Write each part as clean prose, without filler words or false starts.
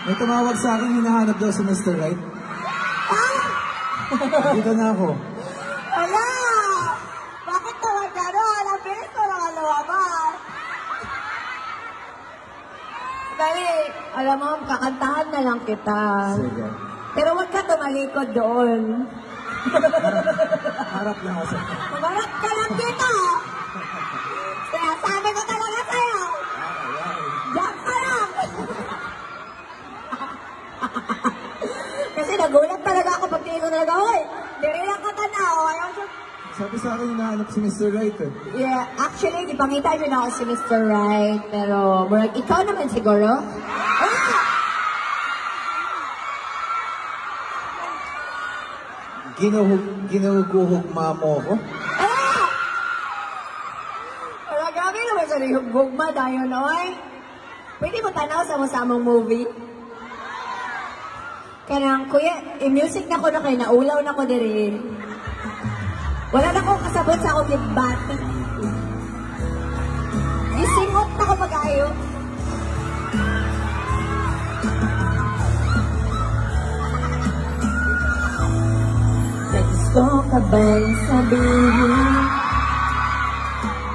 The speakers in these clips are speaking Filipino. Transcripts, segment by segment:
May tumawag sa akin, hinahanap daw si Mr. Right. Dito na ako. Wala! Bakit tawag ka doon? Ang bilis ko na kalawabas. Dali, alam mo, kakantahan na lang kita. Sige. Pero huwag ka tumalikod doon. Harap lang ako. Tumarap ka lang dito. Kaya sabi ko talaga sa'yo. Diyan ka lang. Kasi nagulat talaga ako pag tingin ko talaga, hoy, diri lang ka tanaw. Ayaw siya. Sabi sa akin, hinahanap si Mr. Right eh. Yeah, actually, di pangita niyo na ako si Mr. Right, pero ikaw naman siguro. Ginuguhugma mo ko? Wala gabi naman sa hugma dahil noy. Pwede mo tanaw sa masamang movie? Kanang, kuya, music na ko na kayo, naulaw na ko diri. Wala na akong kasabot sa akong libati. Isingot na ko pag-ayo. Gusto ka ba'y sabihin?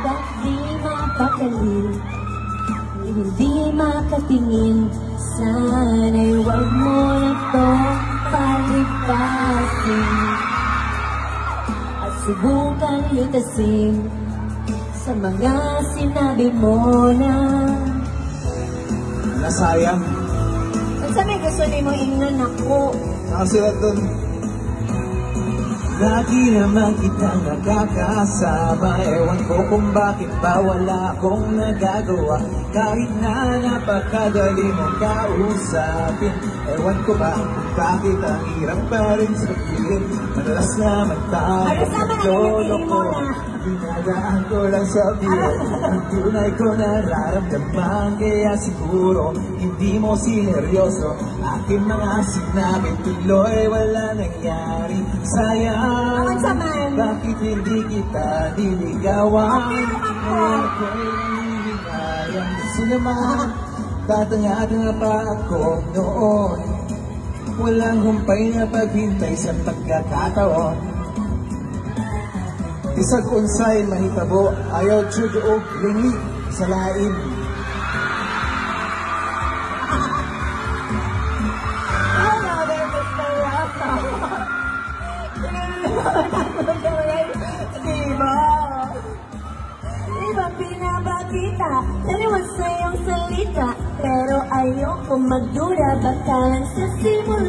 Ba't di mapakali? Hindi makatingin. Sana'y huwag mo na itong palipasin at subukan lutasin sa mga sinabi mo na Nasayang. ang sabi gusto ni mo ingnan ako. Nakasulat doon. Lagi naman kitang nakakasama. Ewan ko kung bakit ba wala akong nagagawa. Kahit na napakadali mong kausapin. Ewan ko ba kung bakit ang hirap pa rin sabihin. Madalas naman tayo nagloloko. Dinadaan ko lang sa biyo. Ang tunay ko nararamdaman. Kaya siguro hindi mo sineryoso. Aking mga sinabi tuloy wala nangyari. Sayang. Bakit hindi kita diligawan? Ngayon ako'y nanginayang. Kasi naman, tatanga-tanga pa ako noon. Walang humpay na paghintay sa pagkakataon. Isag unsay mahitabo, ayaw tsudo o lingi sa lain. Diba pinabakita, daliwas sa iyong salita, pero ayoko magdura, baka lang sa simula.